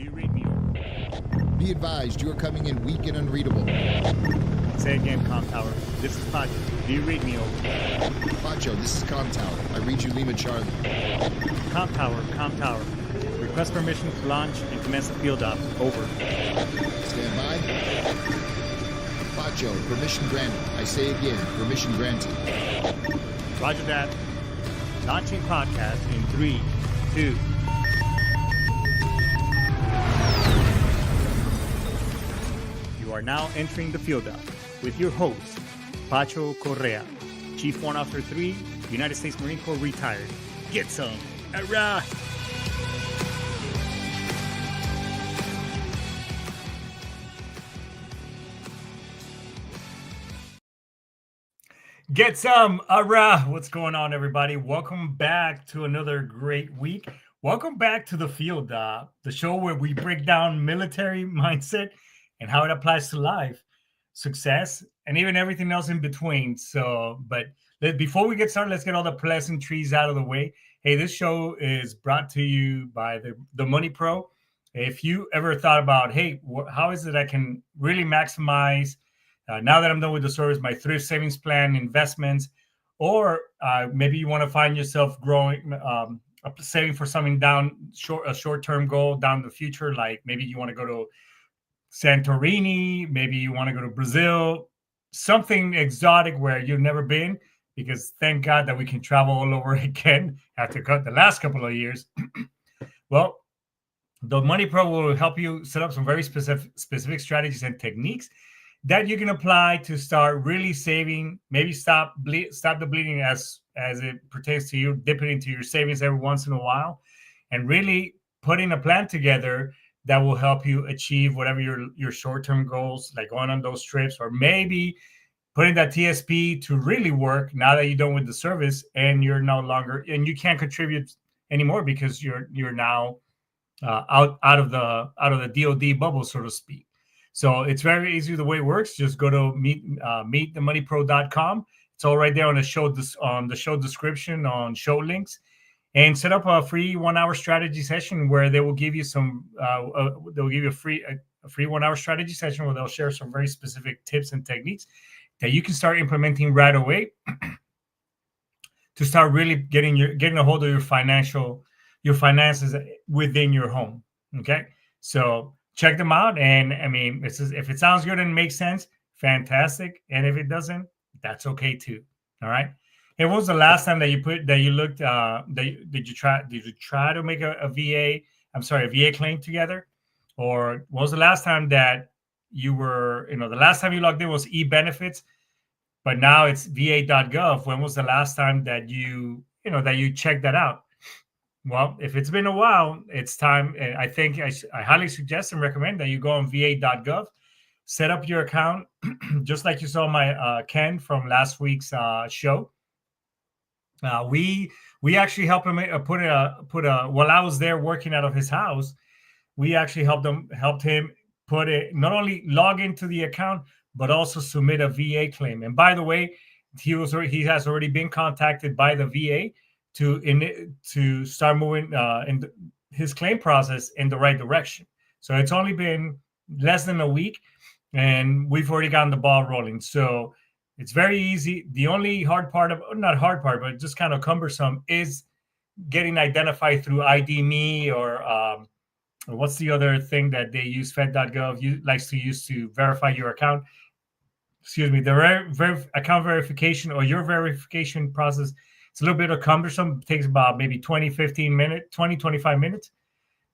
Do you read me over? Be advised, you are coming in weak and unreadable. Say again, Com Tower. This is Pacho. Do you read me over? Pacho, this is Com Tower. I read you Lima Charlie. Com Tower, Com Tower. Request permission to launch and commence the field op. Over. Stand by. Pacho, permission granted. I say again, permission granted. Roger that. Launching podcast in 3, 2. You are now entering the field op with your host, Pacho Correa, Chief Warrant Officer 3, United States Marine Corps retired. Get some. Hurrah! Get some. Hurrah! What's going on, everybody? Welcome back to another great week. Welcome back to the field op, the show where we break down military mindset and how it applies to life, success, and even everything else in between. Before we get started, let's get all the pleasantries out of the way. Hey, this show is brought to you by the Money Pro. If you ever thought about, hey, how is it I can really maximize, now that I'm done with the service, my thrift savings plan, investments, or maybe you want to find yourself growing, saving for something a short-term goal down the future, like maybe you want to go to Santorini, maybe you want to go to Brazil, something exotic where you've never been, because thank God that we can travel all over again after the last couple of years. Well, the Money Pro will help you set up some very specific strategies and techniques that you can apply to start really saving, maybe stop the bleeding as it pertains to you, dipping into your savings every once in a while, and really putting a plan together that will help you achieve whatever your short-term goals, like going on those trips, or maybe putting that TSP to really work now that you're done with the service and you're no longer, and you can't contribute anymore because you're now out of the DoD bubble, so to speak. So it's very easy the way it works. Just go to meetthemoneypro.com. It's all right there on the show description, on show links, and set up a free 1-hour strategy session where they will give you a free 1-hour strategy session where they'll share some very specific tips and techniques that you can start implementing right away to start really getting a hold of your finances within your home. Okay, so check them out, and I mean, if it sounds good and makes sense, fantastic. And if it doesn't, that's okay too. All right. Hey, when was the last time that you did you try to make a VA claim together? Or when was the last time that you were, the last time you logged in was e-benefits, but now it's va.gov. When was the last time that you checked that out? Well, if it's been a while, it's time. I think I highly suggest and recommend that you go on va.gov, set up your account, just like you saw my Ken from last week's show. We actually helped him while I was there working out of his house. We actually helped him not only log into the account, but also submit a VA claim. And by the way, he has already been contacted by the VA to start moving in his claim process in the right direction. So it's only been less than a week, and we've already gotten the ball rolling. So it's very easy. The only not hard part, but just kind of cumbersome, is getting identified through ID.me or what's the other thing that they use, Fed.gov likes to use to verify your account. Excuse me, the account verification or your verification process. It's a little bit cumbersome. It takes about maybe 25 minutes.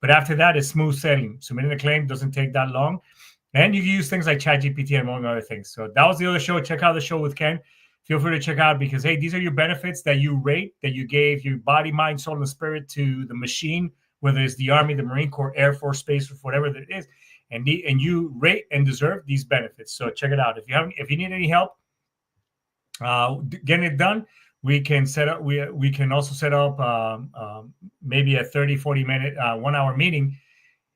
But after that, it's smooth sailing. Submitting a claim doesn't take that long. And you can use things like ChatGPT and among other things. So that was the other show. Check out the show with Ken. Feel free to check out, because, hey, these are your benefits that you rate, that you gave your body, mind, soul, and spirit to the machine, whether it's the Army, the Marine Corps, Air Force, Space, or whatever it is. And you rate and deserve these benefits. So check it out. If you need any help getting it done, we can set up. We can also set up maybe a 30-40 minute 1-hour meeting,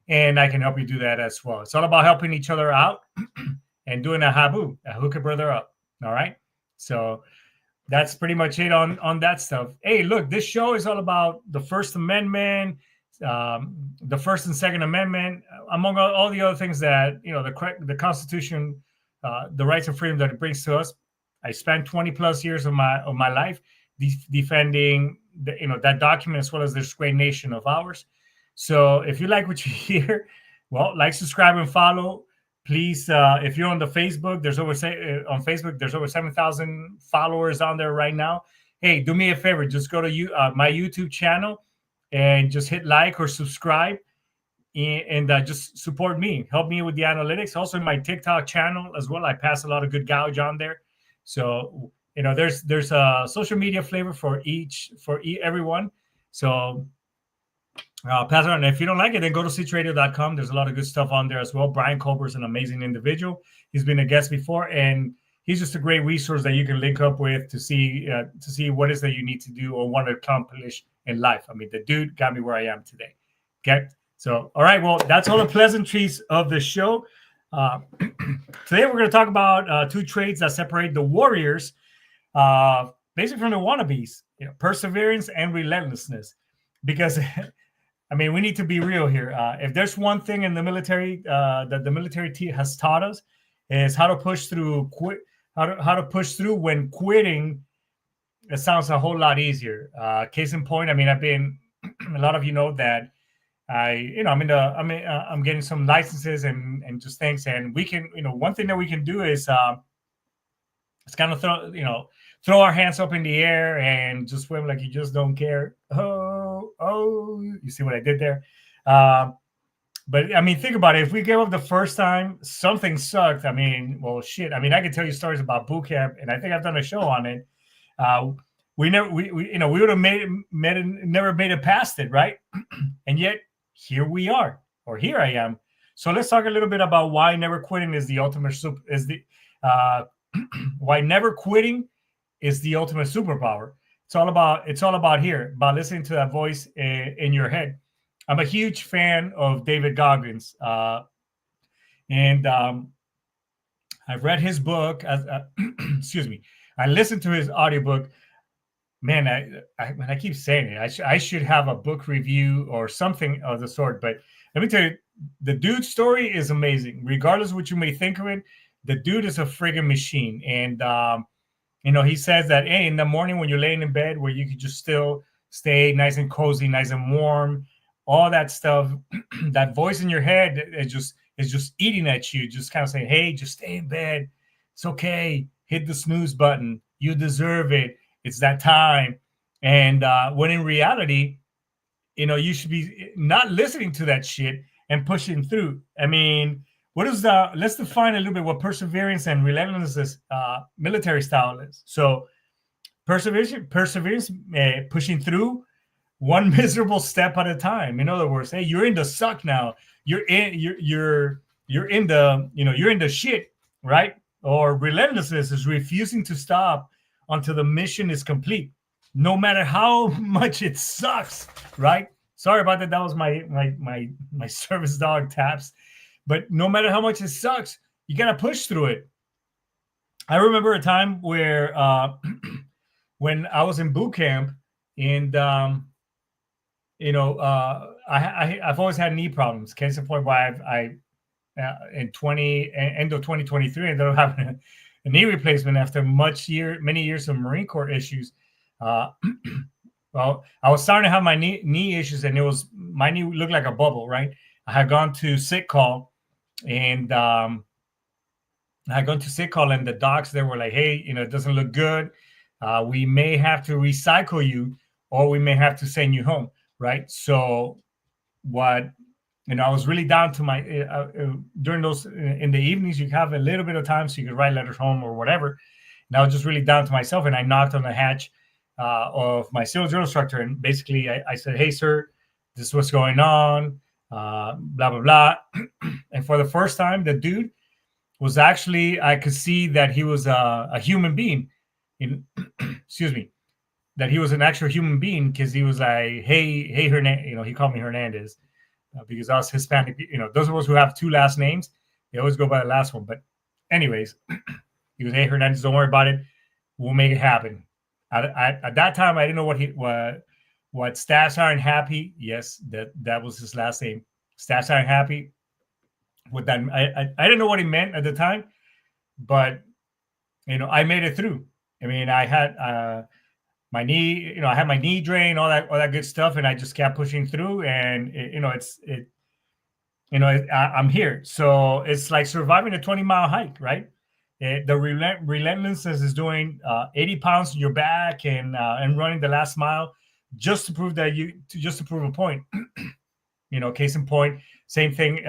and I can help you do that as well. It's all about helping each other out and doing a hook a brother up. All right. So that's pretty much it on that stuff. Hey, look, this show is all about the First Amendment, the First and Second Amendment, among all the other things that, you know, the Constitution, the rights and freedom that it brings to us. I spent 20 plus years of my life defending that document, as well as this great nation of ours. So if you like what you hear, well, like, subscribe, and follow. Please, if you're on the Facebook, there's over 7,000 followers on there right now. Hey, do me a favor, just go to my YouTube channel and just hit like or subscribe, and just support me. Help me with the analytics. Also, in my TikTok channel as well, I pass a lot of good gouge on there. So, you know, there's a social media flavor for everyone. So pass it on. If you don't like it, then go to sitchradio.com. There's a lot of good stuff on there as well. Brian Colbert is an amazing individual. He's been a guest before, and he's just a great resource that you can link up with to see what is that you need to do or want to accomplish in life. I mean, the dude got me where I am today. Okay. So, all right. Well, that's all the pleasantries of the show. Today, we're going to talk about two traits that separate the warriors, basically, from the wannabes, perseverance and relentlessness. Because, I mean, we need to be real here. If there's one thing in the military that the military has taught us, is how to push through, how to push through when quitting. It sounds a whole lot easier. Case in point, I mean, a lot of you know that I'm getting some licenses and just things, and we can, one thing that we can do is it's kind of throw our hands up in the air and just swim like you just don't care. Oh, you see what I did there? But I mean, think about it. If we gave up the first time, something sucked. I mean, well, shit. I mean, I can tell you stories about boot camp, and I think I've done a show on it. We would have never made it past it, right? And yet here we are, or here I am. So let's talk a little bit about why never quitting is the ultimate why never quitting is the ultimate superpower. It's all about about listening to that voice in your head. I'm a huge fan of David Goggins, and I've read his book. Excuse me. I listened to his audiobook. Man, I keep saying it. I should have a book review or something of the sort. But let me tell you, the dude's story is amazing. Regardless of what you may think of it, the dude is a friggin' machine. And he says that, hey, in the morning when you're laying in bed, where you could just still stay nice and cozy, nice and warm, all that stuff, that voice in your head is just eating at you, just kind of saying, hey, just stay in bed. It's okay. Hit the snooze button. You deserve it. It's that time. And when in reality, you should be not listening to that shit and pushing through. I mean, let's define a little bit what perseverance and relentlessness military style is. So perseverance, pushing through one miserable step at a time. In other words, hey, you're in the suck now. You're in the shit, right? Or relentlessness is refusing to stop until the mission is complete, no matter how much it sucks, right? Sorry about that. That was my service dog taps. But no matter how much it sucks, you got to push through it. I remember a time where when I was in boot camp, and I've always had knee problems. Case in point, why I end of 2023 ended up having a knee replacement after many years of Marine Corps issues. Well, I was starting to have my knee issues, and my knee looked like a bubble, right? I had gone to sick call, and the docs there were like, hey, it doesn't look good. We may have to recycle you, or we may have to send you home, right? So I was really down to my during those in the evenings. You have a little bit of time, so you could write letters home or whatever. And I was just really down to myself, and I knocked on the hatch of my SEAL drill instructor, and basically I said, "Hey, sir, this is what's going on." Blah blah blah. And for the first time, the dude was actually, I could see that he was a human being. Excuse me, that he was an actual human being, because he was like, "Hey, Hernandez." He called me Hernandez. Because us Hispanic, those of us who have two last names, they always go by the last one. But anyways, he was, hey, Hernandez, don't worry about it. We'll make it happen. At that time, I didn't know What staffs aren't happy? Yes, that was his last name. Staffs aren't happy. What that I didn't know what he meant at the time, but I made it through. I mean, I had my knee, I had my knee drain, all that good stuff, and I just kept pushing through. And I'm here. So it's like surviving a 20-mile hike, right? The relentlessness is doing 80 pounds on your back and running the last mile just to prove to prove a point. Case in point, same thing.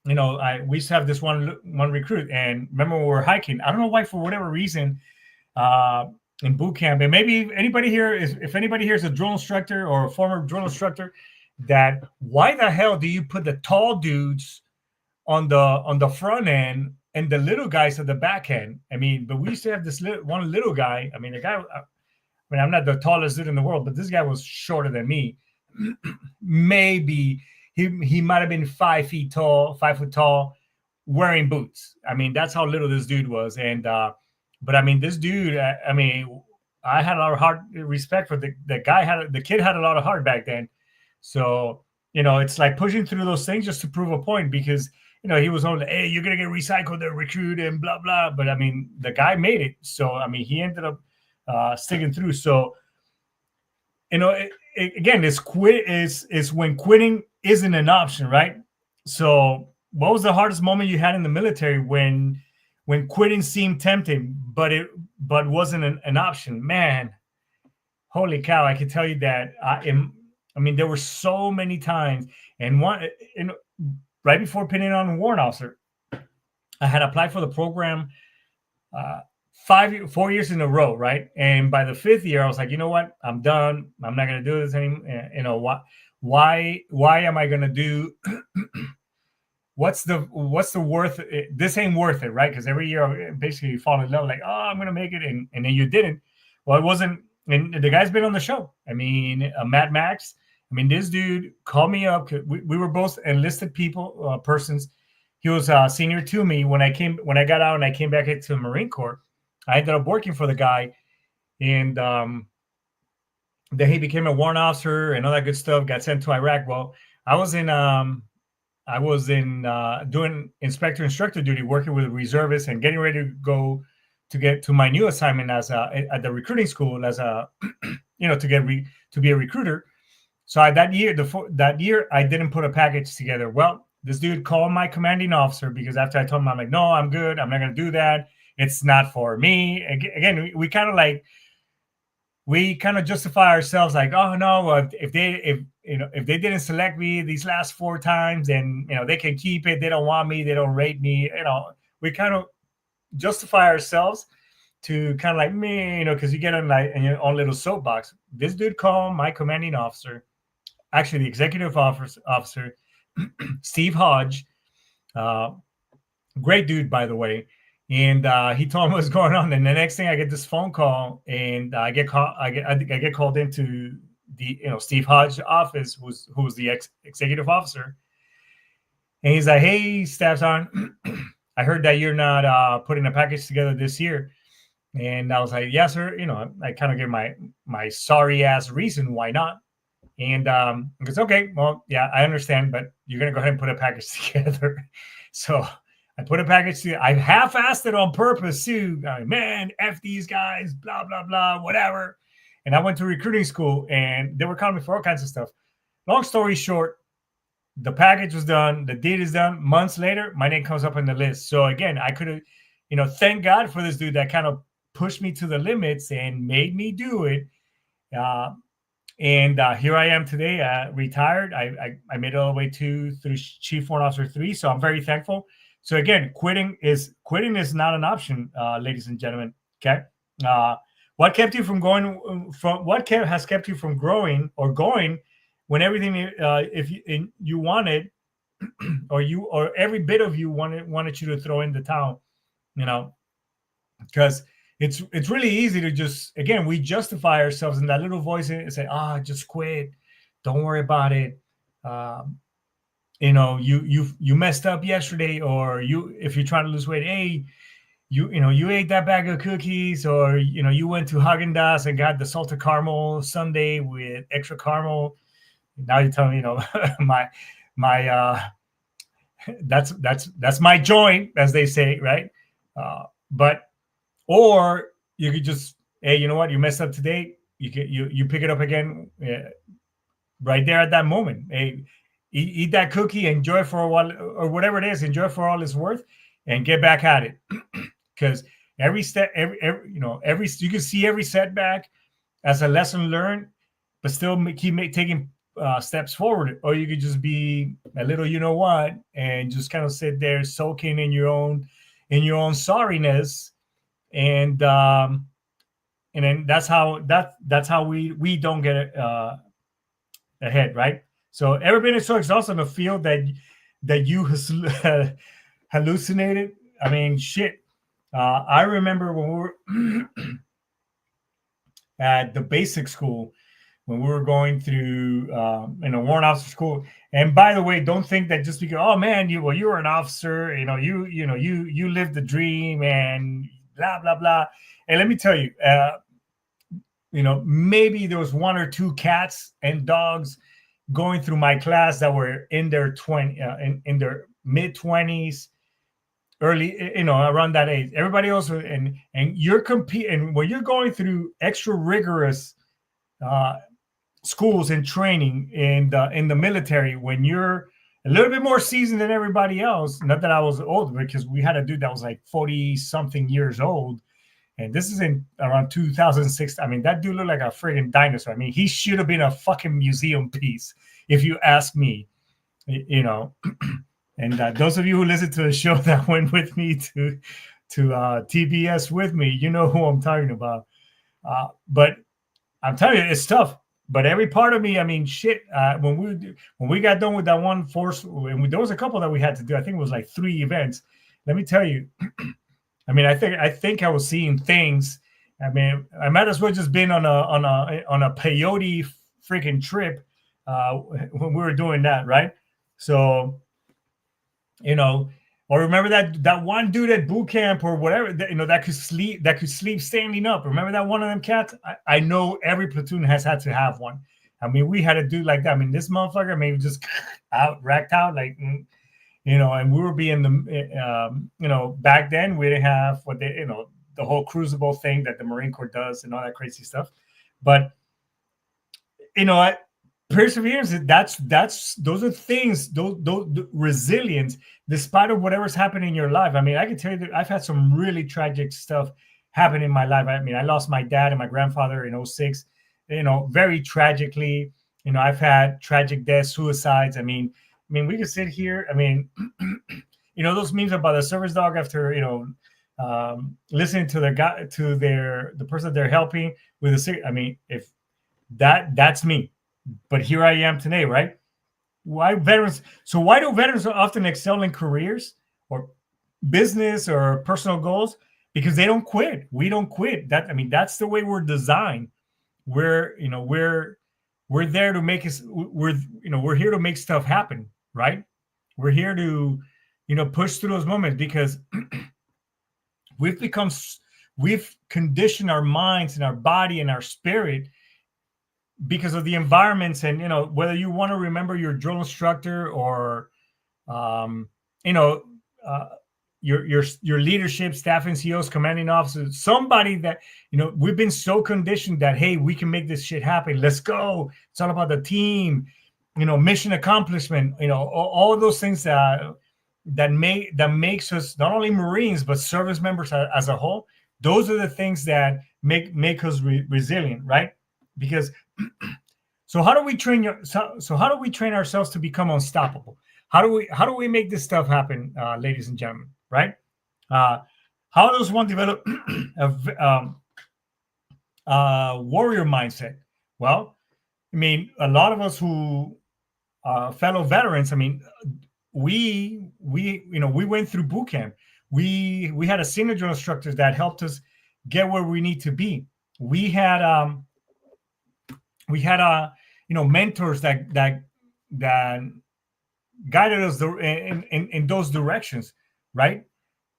We used to have this one recruit, and remember when we were hiking. I don't know why, for whatever reason, in boot camp, and maybe anybody here if anybody here is a drill instructor or a former drill instructor, that why the hell do you put the tall dudes on the front end and the little guys at the back end? I mean, but we used to have this one little guy. I mean, the guy. I mean, I'm not the tallest dude in the world, but this guy was shorter than me. Maybe he might have been 5 feet tall, 5 foot tall, wearing boots. I mean, that's how little this dude was. And but I mean, this dude. I mean, I had a lot of heart respect for the guy. The kid had a lot of heart back then. So it's like pushing through those things just to prove a point, because he was only, hey, you're gonna get recycled, the recruit, and blah blah. But I mean, the guy made it. So I mean, he ended up sticking through. So again, it's when quitting isn't an option, right? So what was the hardest moment you had in the military when quitting seemed tempting, but wasn't an option? Man, holy cow! I can tell you that I mean, there were so many times, and right before pinning on a warrant officer, I had applied for the program 4 years in a row, right? And by the 5th year, I was like, you know what? I'm done. I'm not going to do this anymore. Why am I going to do? What's the worth? This ain't worth it, right? Because every year, basically, you fall in love, like, oh, I'm going to make it, and then you didn't. Well, it wasn't. And the guy's been on the show. I mean, Matt Max. I mean, this dude called me up. We were both enlisted persons. He was senior to me when I got out and I came back into the Marine Corps. I ended up working for the guy, and then he became a warrant officer and all that good stuff. Got sent to Iraq. Well, I was doing instructor duty, working with reservists and getting ready to go to get to my new assignment at the recruiting school to be a recruiter. So that year I didn't put a package together. Well, this dude called my commanding officer, because after I told him, I'm like, no, I'm good. I'm not going to do that. It's not for me. Again, we kind of justify ourselves, like, oh no, if they didn't select me these last 4 times, then they can keep it. They don't want me. They don't rate me. We kind of justify ourselves to kind of like me, because you get on like in your own little soapbox. This dude called my commanding officer, actually the executive officer, Steve Hodge, great dude, by the way. And he told him what's going on. And the next thing, I get this phone call, and I get called into the Steve Hodge's office, who was the executive officer. And he's like, "Hey, Staff Sergeant, I heard that you're not putting a package together this year." And I was like, "Yes, sir." I kind of gave my sorry ass reason why not. And he goes, "Okay, well, yeah, I understand, but you're gonna go ahead and put a package together." So I put a package together. I half-assed it on purpose too. Man, F these guys, blah blah blah, whatever. And I went to recruiting school, and they were calling me for all kinds of stuff. Long story short, the package was done. The deed is done. Months later, my name comes up on the list. So again, I could have, thank God for this dude that kind of pushed me to the limits and made me do it. And here I am today, retired. I made it all the way through Chief Warrant Officer 3. So I'm very thankful. So again, quitting is not an option, ladies and gentlemen. Okay. What kept you from going has kept you from growing or going when everything, if you wanted, or every bit of you wanted you to throw in the towel, because it's really easy to just, again, we justify ourselves in that little voice and say, just quit. Don't worry about it. You messed up yesterday, or if you're trying to lose weight, hey, you ate that bag of cookies, or you went to Haagen-Dazs and got the salted caramel sundae with extra caramel. Now you're telling me, my that's my joint, as they say, right? But or you could just, hey, you know what, you messed up today. You pick it up again, right there at that moment. Hey, eat that cookie, enjoy for a while, or whatever it is, enjoy for all it's worth, and get back at it. Because every step, every you can see every setback as a lesson learned, but still keep taking steps forward. Or you could just be a little, and just kind of sit there soaking in your own sorriness, and then that's how we don't get ahead, right? So ever been so exhausted in the field that you hallucinated? I mean, shit. I remember when we were at the basic school, when we were going through warrant officer school. And by the way, don't think that just because, oh man, you were an officer, you lived the dream and blah blah blah. And let me tell you, maybe there was one or two cats and dogs going through my class that were in their in their mid-20s, early, around that age. Everybody else, and you're competing when you're going through extra rigorous schools and training in the military. When you're a little bit more seasoned than everybody else, not that I was old, because we had a dude that was like 40 something years old, and this is in around 2006. I mean, that dude looked like a friggin' dinosaur. I mean, he should have been a fucking museum piece, if you ask me. And those of you who listen to the show that went with me to TBS with me, you know who I'm talking about. But I'm telling you, it's tough. But every part of me, I mean, shit. When we got done with that one force, there was a couple that we had to do. I think it was like 3 events. Let me tell you. I mean, I think I was seeing things. I mean, I might as well just been on a peyote freaking trip when we were doing that, right? So. Or remember that one dude at boot camp or whatever, that could sleep standing up. Remember that one of them cats? I know every platoon has had to have one. I mean, we had a dude like that. I mean, this motherfucker maybe just racked out, like, and we were being back then we didn't have what they, the whole crucible thing that the Marine Corps does and all that crazy stuff. But, perseverance, those are things, those resilience, despite of whatever's happening in your life. I mean, I can tell you that I've had some really tragic stuff happen in my life. I mean, I lost my dad and my grandfather in 2006, very tragically. I've had tragic deaths, suicides. I mean, we could sit here. I mean, those memes about the service dog after, listening to the person they're helping with a sick. I mean, if that's me. But here I am today, right? Why do veterans often excel in careers or business or personal goals? Because they don't quit. We don't quit. That's the way we're designed. We're there to make us. We're here to make stuff happen, right? We're here to, push through those moments because we've conditioned our minds and our body and our spirit because of the environments. And whether you want to remember your drill instructor or your leadership, staff NCOs, commanding officers, somebody that we've been so conditioned that, hey, we can make this shit happen, let's go, it's all about the team, mission accomplishment, all of those things that makes us not only Marines but service members as a whole. Those are the things that make us resilient, right? Because so how do we train ourselves to become unstoppable? How do we make this stuff happen, ladies and gentlemen, right? How does one develop a warrior mindset? Well, I mean, a lot of us who fellow veterans, I mean, we went through boot camp. We had a senior drill instructors that helped us get where we need to be. We had mentors that guided us in those directions, right?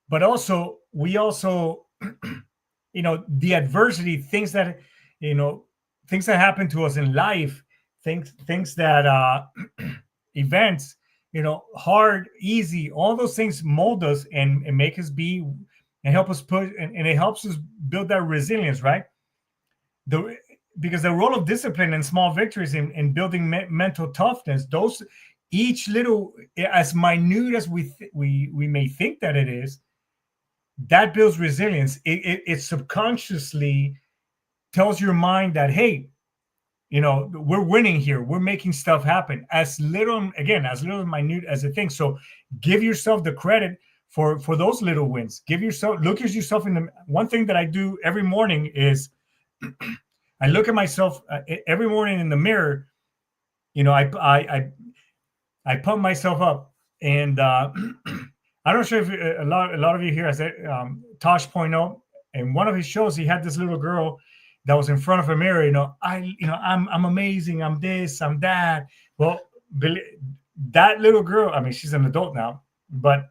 But also we also, the adversity, things that happen to us in life, things that events, hard, easy, all those things mold us and make us be and help us put and it helps us build that resilience, right? The Because the role of discipline and small victories in building mental toughness, those each little, as minute as we may think that it is, that builds resilience. It subconsciously tells your mind that, hey, we're winning here. We're making stuff happen. As little minute as a thing. So give yourself the credit for those little wins. Look at yourself in the. One thing that I do every morning is I look at myself every morning in the mirror. I pump myself up, and I don't know if a lot of you here has Tosh Point oh, in one of his shows he had this little girl that was in front of a mirror. I'm amazing. I'm this. I'm that. Well, that little girl. I mean, she's an adult now, but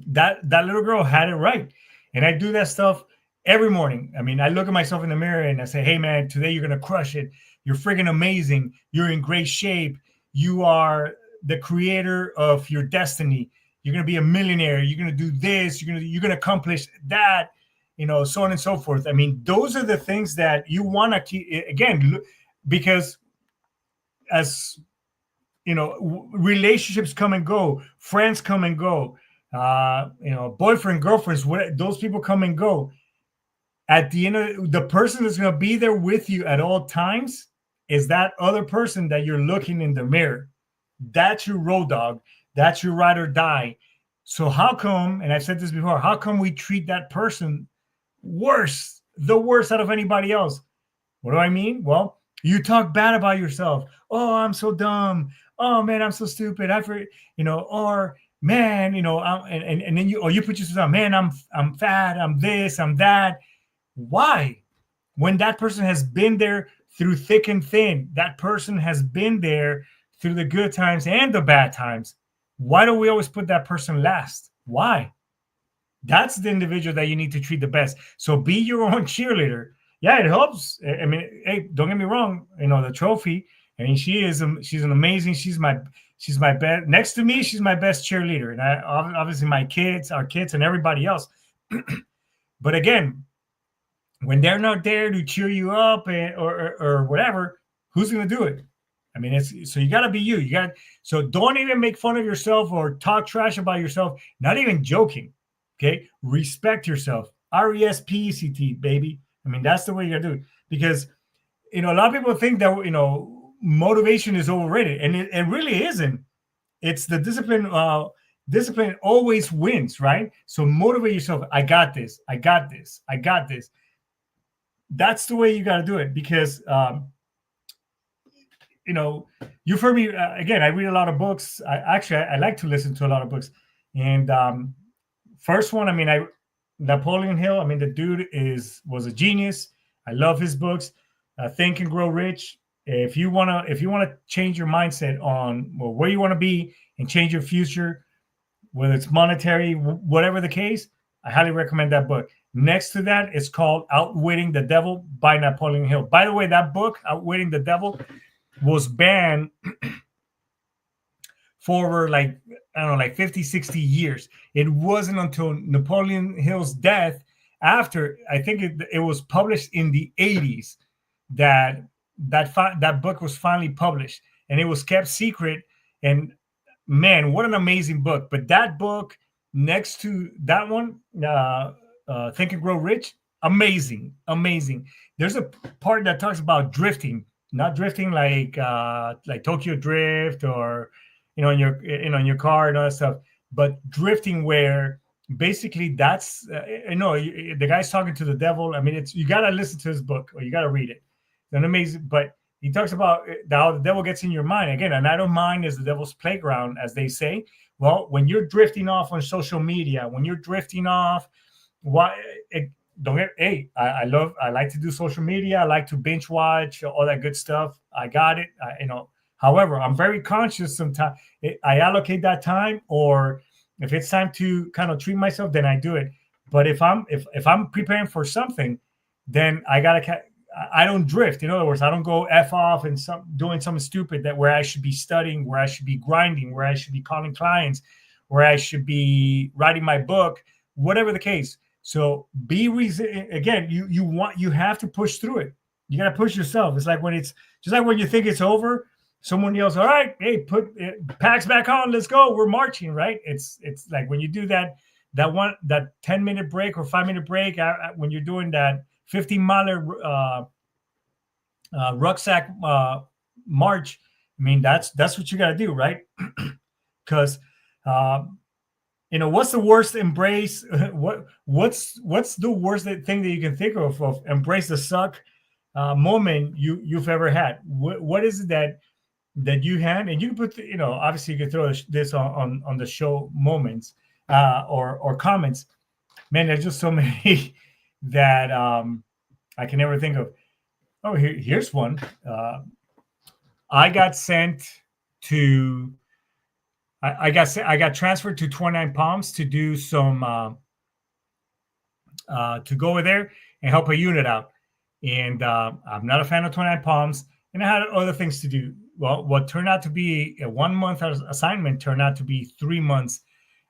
that little girl had it right, and I do that stuff every morning. I mean, I look at myself in the mirror and I say, hey, man, today you're going to crush it. You're friggin' amazing. You're in great shape. You are the creator of your destiny. You're going to be a millionaire. You're going to do this. You're going to accomplish that, so on and so forth. I mean, those are the things that you want to keep, again, because as, relationships come and go, friends come and go, boyfriend, girlfriends, those people come and go. At the end of the person that's going to be there with you at all times is that other person that you're looking in the mirror. That's your road dog. That's your ride or die. So how come, and I've said this before, how come we treat that person the worst out of anybody else? What do I mean? Well, you talk bad about yourself. Oh, I'm so dumb. Oh man, I'm so stupid. Or man, and then you put yourself down. Man, I'm fat. I'm this. I'm that. Why? When that person has been there through thick and thin, that person has been there through the good times and the bad times. Why do we always put that person last? Why? That's the individual that you need to treat the best. So be your own cheerleader. Yeah, it helps. I mean, hey, don't get me wrong. The trophy. I mean, she's an amazing. She's my best. Next to me, she's my best cheerleader, and obviously our kids, and everybody else. But again, when they're not there to cheer you up or whatever, who's going to do it? I mean, so you got to be you. So don't even make fun of yourself or talk trash about yourself. Not even joking. Okay, respect yourself. RESPECT, baby. I mean, that's the way you got to do it. Because a lot of people think that motivation is overrated, and it really isn't. It's the discipline. Discipline always wins, right? So motivate yourself. I got this. I got this. I got this. That's the way you got to do it, because you've heard me again. I read a lot of books. I like to listen to a lot of books. And first one, I mean, Napoleon Hill. I mean, the dude was a genius. I love his books. Think and Grow Rich. If you wanna change your mindset on where you want to be and change your future, whether it's monetary, whatever the case, I highly recommend that book. Next to that, it's called Outwitting the Devil by Napoleon Hill. By the way, that book, Outwitting the Devil, was banned for like 50, 60 years. It wasn't until Napoleon Hill's death, after, I think it was published in the 80s, that book was finally published, and it was kept secret. And man, what an amazing book. But that book, next to that one, Think and Grow Rich, amazing. There's a part that talks about drifting, not drifting like Tokyo Drift, or in your car and all that stuff, but drifting where basically that's the guy's talking to the devil. I mean, you got to listen to his book, or you got to read it. It's an amazing, but he talks about how the devil gets in your mind. Again, an idle mind is the devil's playground, as they say. Well, when you're drifting off on social media, when you're drifting off, I like to do social media. I like to binge watch all that good stuff. I got it. However, I'm very conscious sometimes. I allocate that time, or if it's time to kind of treat myself, then I do it. But if I'm preparing for something, then I don't drift. In other words, I don't go f off and doing something stupid that where I should be studying, where I should be grinding, where I should be calling clients, where I should be writing my book, whatever the case. So be again. You have to push through it. You got to push yourself. It's like it's just like when you think it's over, someone yells, "All right, hey, put packs back on. Let's go. We're marching." Right? It's like when you do that 10-minute break or 5-minute break when you're doing that 15-mile rucksack march. I mean, that's what you got to do, right? Because what's the worst embrace? What's the worst thing that you can think of embrace the suck moment you've ever had? What is it that you had? And you can put, obviously you can throw this on the show moments or comments. Man, there's just so many that I can never think of. Oh, here's one. I got sent to. I got transferred to 29 Palms to do some to go over there and help a unit out. And I'm not a fan of 29 Palms, and I had other things to do. Well, what turned out to be a 1 month assignment turned out to be 3 months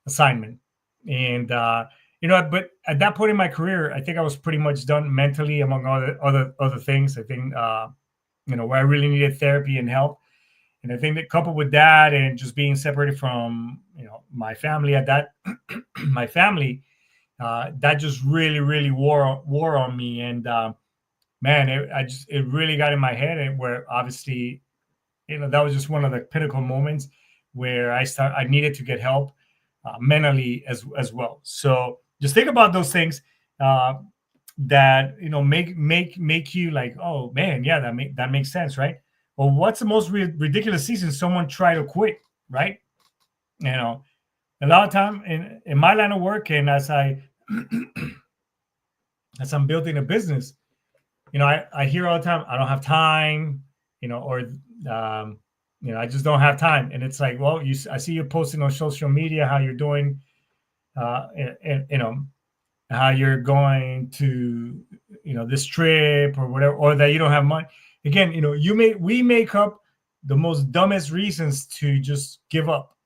assignment. And but at that point in my career, I think I was pretty much done mentally, among other things. I think where I really needed therapy and help. And I think that coupled with that and just being separated from, my family at that, my family, that just really, really wore on me. And man, it really got in my head, and where obviously, that was just one of the pinnacle moments where I needed to get help mentally as well. So just think about those things that make you like, oh man, yeah, that makes sense, right? Well, what's the most ridiculous season someone try to quit, right? A lot of time in my line of work, and as I'm building a business, I hear all the time, I don't have time, or I just don't have time. And it's like, well, I see you posting on social media how you're doing, and how you're going to, this trip or whatever, or that you don't have money. Again, we make up the most dumbest reasons to just give up.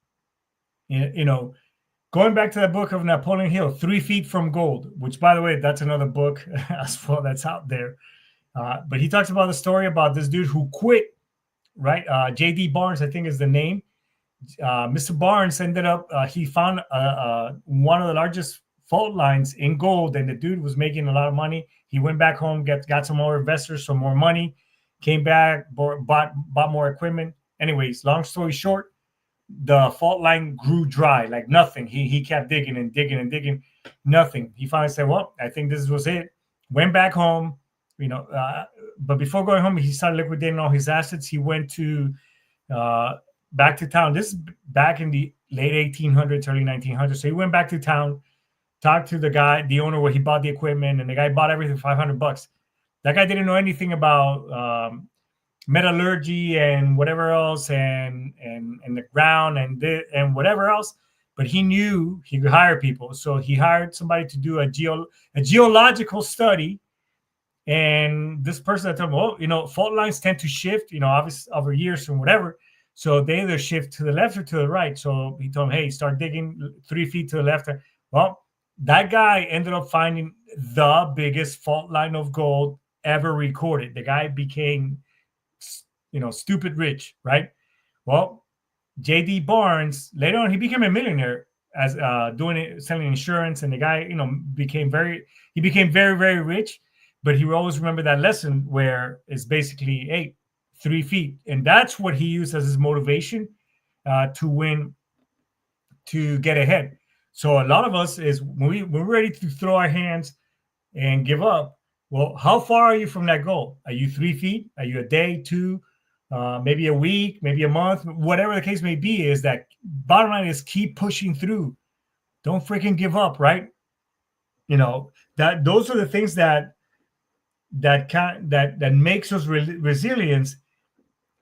Going back to that book of Napoleon Hill, 3 Feet from Gold, which, by the way, that's another book as well that's out there. But he talks about the story about this dude who quit, right? J.D. Barnes, I think is the name. Mr. Barnes ended up, he found one of the largest fault lines in gold, and the dude was making a lot of money. He went back home, got some more investors, some more money, came back, bought more equipment. Anyways, long story short, the fault line grew dry, like nothing. He kept digging and digging and digging, nothing. He finally said, well, I think this was it. Went back home, but before going home, he started liquidating all his assets. He went to back to town. This is back in the late 1800s, early 1900s. So he went back to town, talked to the owner where he bought the equipment, and the guy bought everything for $500. That guy didn't know anything about metallurgy and whatever else, and the ground and whatever else, but he knew he could hire people. So he hired somebody to do a geological study. And this person told him, well, fault lines tend to shift, obviously over years and whatever. So they either shift to the left or to the right. So he told him, hey, start digging 3 feet to the left. Well, that guy ended up finding the biggest fault line of gold ever recorded. The guy became, stupid rich, right? Well, J.D. Barnes, later on, he became a millionaire as selling insurance. And the guy, became very, very rich. But he will always remember that lesson where it's basically, hey, 3 feet. And that's what he used as his motivation to win, to get ahead. So a lot of us is when we're ready to throw our hands and give up. Well, how far are you from that goal? Are you 3 feet? Are you a day, two, maybe a week, maybe a month? Whatever the case may be, is that bottom line is keep pushing through. Don't freaking give up, right? That those are the things that makes us resilient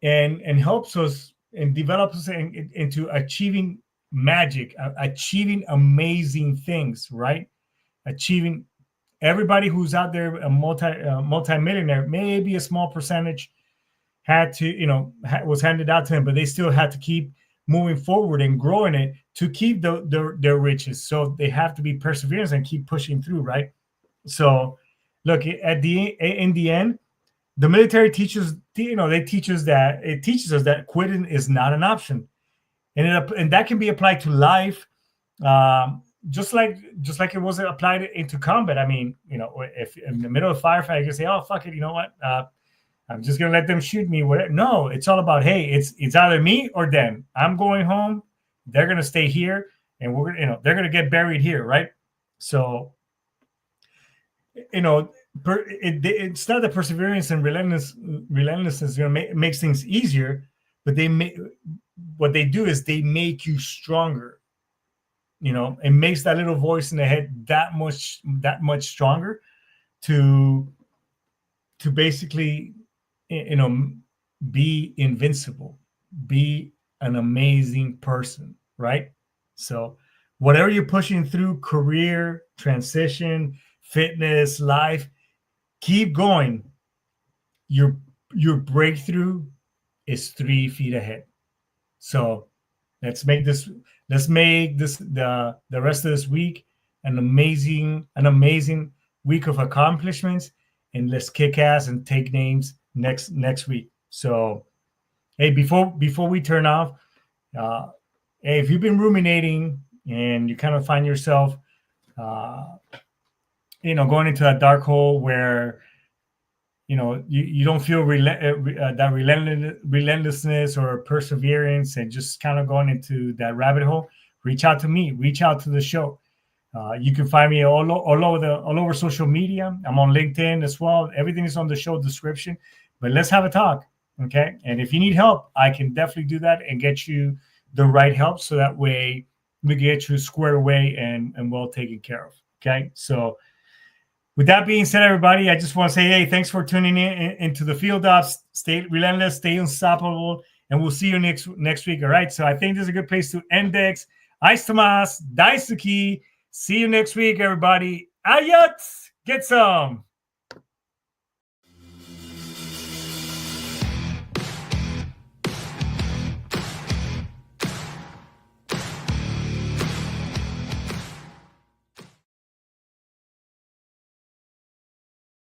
and helps us and develops us into achieving magic, achieving amazing things, right? achieving. Everybody who's out there, a multi-millionaire, maybe a small percentage had to, was handed out to him, but they still had to keep moving forward and growing it to keep their riches. So they have to be perseverance and keep pushing through, right? So look, in the end, the military teaches, it teaches us that quitting is not an option, and that can be applied to life, just like it was applied into combat. I mean, if in the middle of a firefight, you can say, "Oh, fuck it, you know what? I'm just gonna let them shoot me." Whatever. No, it's all about, hey, it's either me or them. I'm going home. They're gonna stay here, and we're gonna, they're gonna get buried here, right? So, it's not that perseverance and relentlessness makes things easier, but what they do is they make you stronger. It makes that little voice in the head that much stronger to basically, be invincible, be an amazing person, right? So whatever you're pushing through, career, transition, fitness, life, keep going. Your breakthrough is 3 feet ahead. So let's make the rest of this week an amazing week of accomplishments, and let's kick ass and take names next week. So, hey, before we turn off, hey, if you've been ruminating and you kind of find yourself, going into that dark hole where, you don't feel that relentlessness or perseverance, and just kind of going into that rabbit hole, reach out to me, reach out to the show. You can find me all over social media. I'm on LinkedIn as well. Everything is on the show description. But let's have a talk, okay? And if you need help, I can definitely do that and get you the right help, so that way we can get you squared away and well taken care of, okay? So with that being said, everybody, I just want to say, hey, thanks for tuning into the Field Ops. Stay relentless, stay unstoppable, and we'll see you next week, all right? So I think this is a good place to index. Ice Tomas, Daisuki. See you next week, everybody. Ayat, get some.